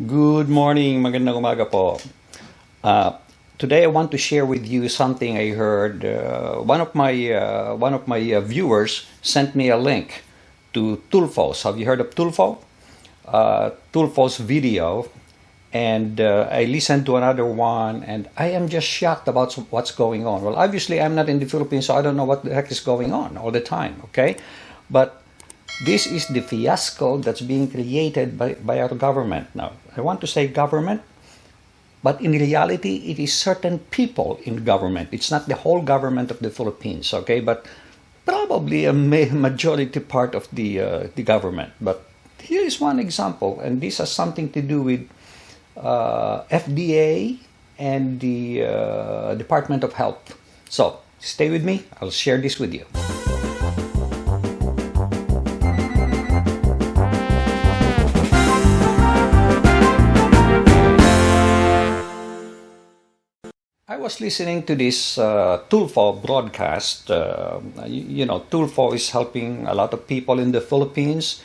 Good morning, magandang umaga po. Uh, Today I want to share with you something I heard. One of my viewers sent me a link to TULFO's. Have you heard of TULFO? TULFO's video, and I listened to another one, and I am just shocked about what's going on. Well, obviously I'm not in the Philippines, so I don't know what the heck is going on all the time. Okay, but this is the fiasco that's being created by our government. Now, I want to say government, but in reality, it is certain people in government. It's not the whole government of the Philippines, okay? But probably a majority part of the government. But here is one example, and this has something to do with FDA and the Department of Health. So, stay with me. I'll share this with you. I was listening to this TULFO broadcast. TULFO is helping a lot of people in the Philippines.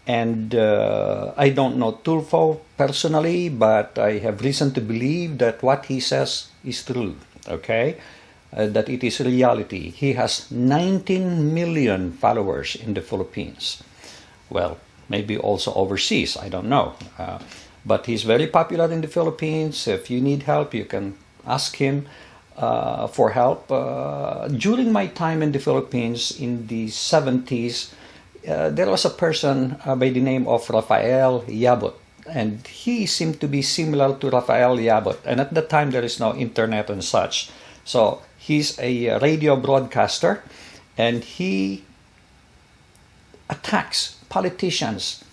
And I don't know TULFO personally, but I have reason to believe that what he says is true, okay? That it is reality. He has 19 million followers in the Philippines. Well, maybe also overseas, I don't know. But he's very popular in the Philippines. If you need help, you can ask him for help. During my time in the Philippines in the 70s, there was a person by the name of Rafael Yabut, and he seemed to be similar to Rafael Yabut. And at the time, there is no internet and such. So he's a radio broadcaster, and he attacks politicians,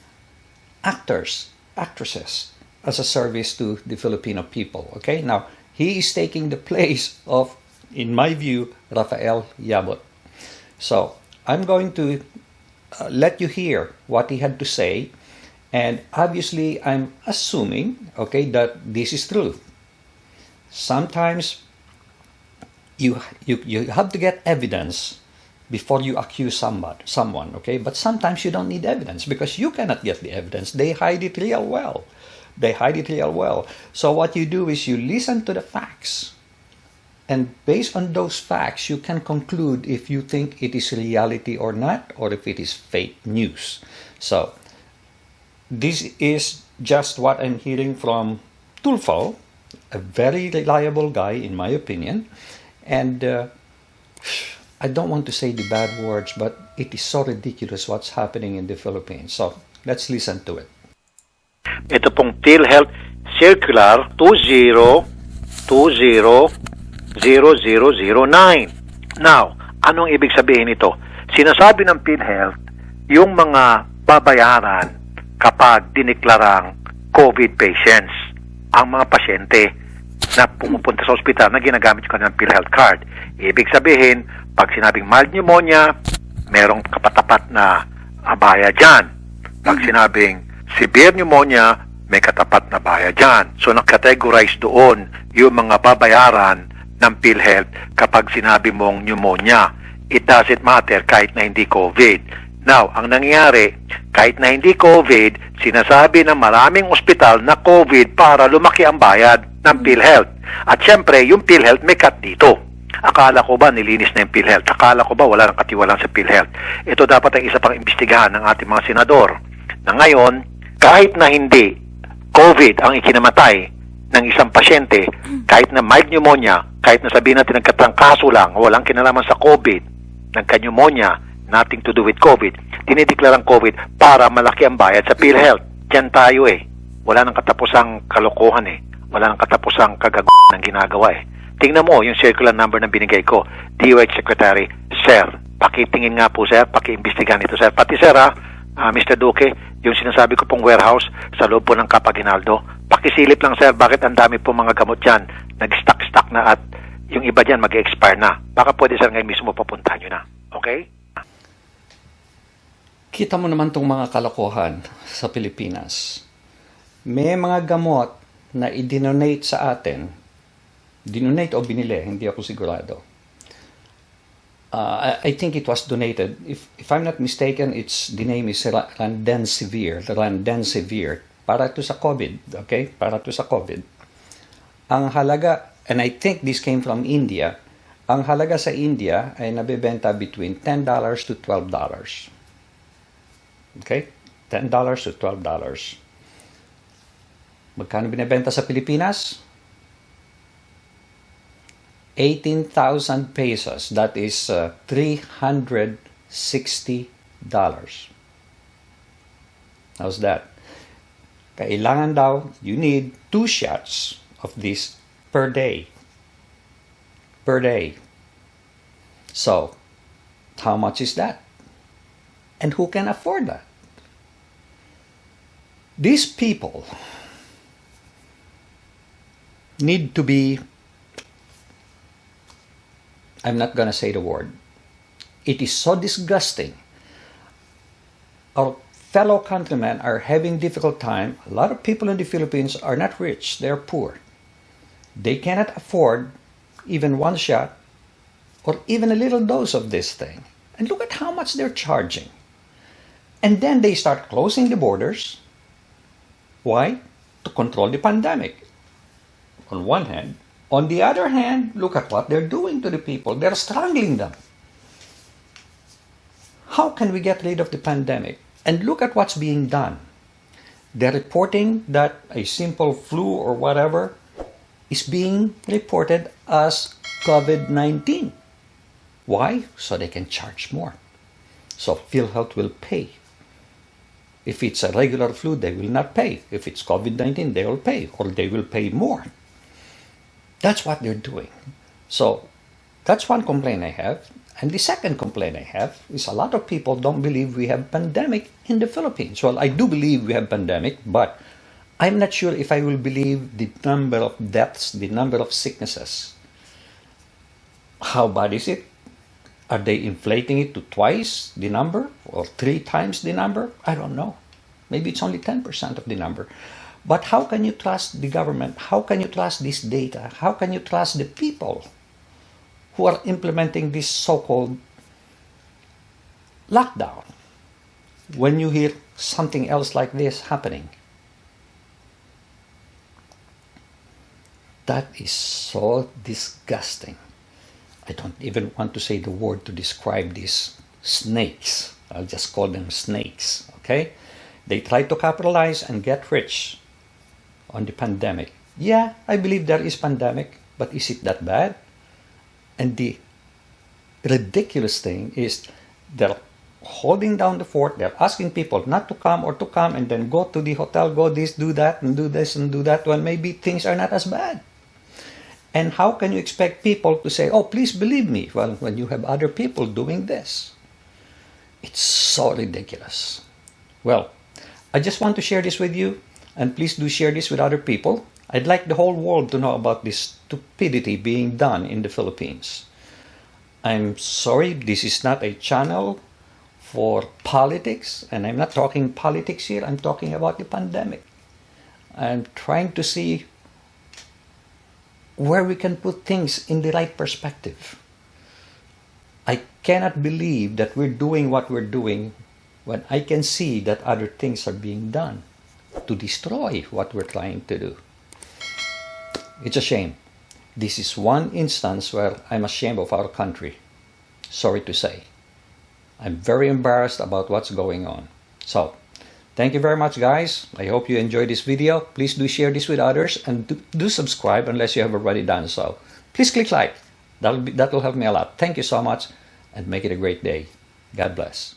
actors, actresses as a service to the Filipino people. Okay, now he is taking the place of, in my view, Rafael Yabut. So I'm going to let you hear what he had to say, and obviously I'm assuming, okay, that this is true. Sometimes you have to get evidence before you accuse someone, okay? But sometimes you don't need evidence because you cannot get the evidence. They hide it real well. So what you do is you listen to the facts, and based on those facts, you can conclude if you think it is reality or not, or if it is fake news. So this is just what I'm hearing from TULFO, a very reliable guy in my opinion, and I don't want to say the bad words, but it is so ridiculous what's happening in the Philippines. So let's listen to it. Ito pong PhilHealth Circular 2020-0009. Now, anong ibig sabihin nito? Sinasabi ng PhilHealth yung mga babayaran kapag diniklarang COVID patients, ang mga pasyente na pumupunta sa ospital na ginagamit yung kanilang PhilHealth card. Ibig sabihin, pag sinabing mild pneumonia, merong kapatapat na abaya dyan. Pag sinabing severe pneumonia, may katapat na bayad dyan. So, nakategorize doon yung mga babayaran ng PhilHealth kapag sinabi mong pneumonia. It doesn't matter kahit na hindi COVID. Now, ang nangyayari, kahit na hindi COVID, sinasabi ng maraming ospital na COVID para lumaki ang bayad ng PhilHealth. At syempre, yung PhilHealth may cut dito. Akala ko ba nilinis na yung PhilHealth? Akala ko ba wala nang katiwalaan sa PhilHealth? Ito dapat ang isa pang imbestigahan ng ating mga senador. Na ngayon, kahit na hindi COVID ang ikinamatay ng isang pasyente, kahit na mild pneumonia, kahit na sabihin natin nagkatrangkaso lang, walang kinalaman sa COVID, nagka-pneumonia, nothing to do with COVID, dinideklarang COVID para malaki ang bayad sa PhilHealth. Diyan tayo Wala nang katapusang kalokohan Wala nang katapusang kagaguhan ng ginagawa Tingnan mo yung circular number na binigay ko, DOH Secretary, Sir. Pakitingin nga po, Sir, pakiimbestigahan ito, Sir. Pati, Sir, Mr. Duque, yung sinasabi ko pong warehouse sa loob po ng Capaginaldo. Pakisilip lang, sir, bakit ang dami po mga gamot dyan, nag-stock na at yung iba dyan mag-expire na. Baka pwede, sir, ngayon mismo papuntahan nyo na. Okay? Kita mo naman tong mga kalokohan sa Pilipinas. May mga gamot na i-donate sa atin. Dinonate o binili, hindi ako sigurado. I think it was donated. If I'm not mistaken, the name is Remdesivir, para to sa COVID, okay? Para to sa COVID. Ang halaga, and I think this came from India, ang halaga sa India ay nabebenta between $10 to $12. Okay? $10 to $12. Magkano binibenta sa Pilipinas? 18,000 pesos. That is $360. How's that? Kailangan daw, you need 2 shots of this per day. Per day. So, how much is that? And who can afford that? These people need to be, I'm not going to say the word. It is so disgusting. Our fellow countrymen are having difficult time. A lot of people in the Philippines are not rich, they're poor. They cannot afford even 1 shot or even a little dose of this thing. And look at how much they're charging. And then they start closing the borders. Why? To control the pandemic. On one hand. On the other hand, look at what they're doing to the people. They're strangling them. How can we get rid of the pandemic? And look at what's being done. They're reporting that a simple flu or whatever is being reported as COVID-19. Why? So they can charge more. So PhilHealth will pay. If it's a regular flu, they will not pay. If it's COVID-19, they will pay, or they will pay more. That's what they're doing. So that's one complaint I have. And the second complaint I have is a lot of people don't believe we have pandemic in the Philippines. Well, I do believe we have pandemic, but I'm not sure if I will believe the number of deaths, the number of sicknesses. How bad is it? Are they inflating it to twice the number or 3 times the number? I don't know. Maybe it's only 10% of the number. But how can you trust the government? How can you trust this data? How can you trust the people who are implementing this so-called lockdown when you hear something else like this happening? That is so disgusting. I don't even want to say the word to describe these snakes. I'll just call them snakes, okay? They try to capitalize and get rich on the pandemic. Yeah, I believe there is pandemic, but is it that bad? And the ridiculous thing is they're holding down the fort. They're asking people not to come or to come and then go to the hotel, go this, do that, and do this and do that. Well, maybe things are not as bad. And how can you expect people to say, oh, please believe me, well, when you have other people doing this? It's so ridiculous. Well, I just want to share this with you, and please do share this with other people. I'd like the whole world to know about this stupidity being done in the Philippines. I'm sorry, this is not a channel for politics, and I'm not talking politics here, I'm talking about the pandemic. I'm trying to see where we can put things in the right perspective. I cannot believe that we're doing what we're doing when I can see that other things are being done to destroy what we're trying to do. It's a shame. This is one instance where I'm ashamed of our country. Sorry to say. I'm very embarrassed about what's going on. So, thank you very much, guys. I hope you enjoyed this video. Please do share this with others, and do subscribe unless you have already done so. Please click like. That will help me a lot. Thank you so much, and make it a great day. God bless.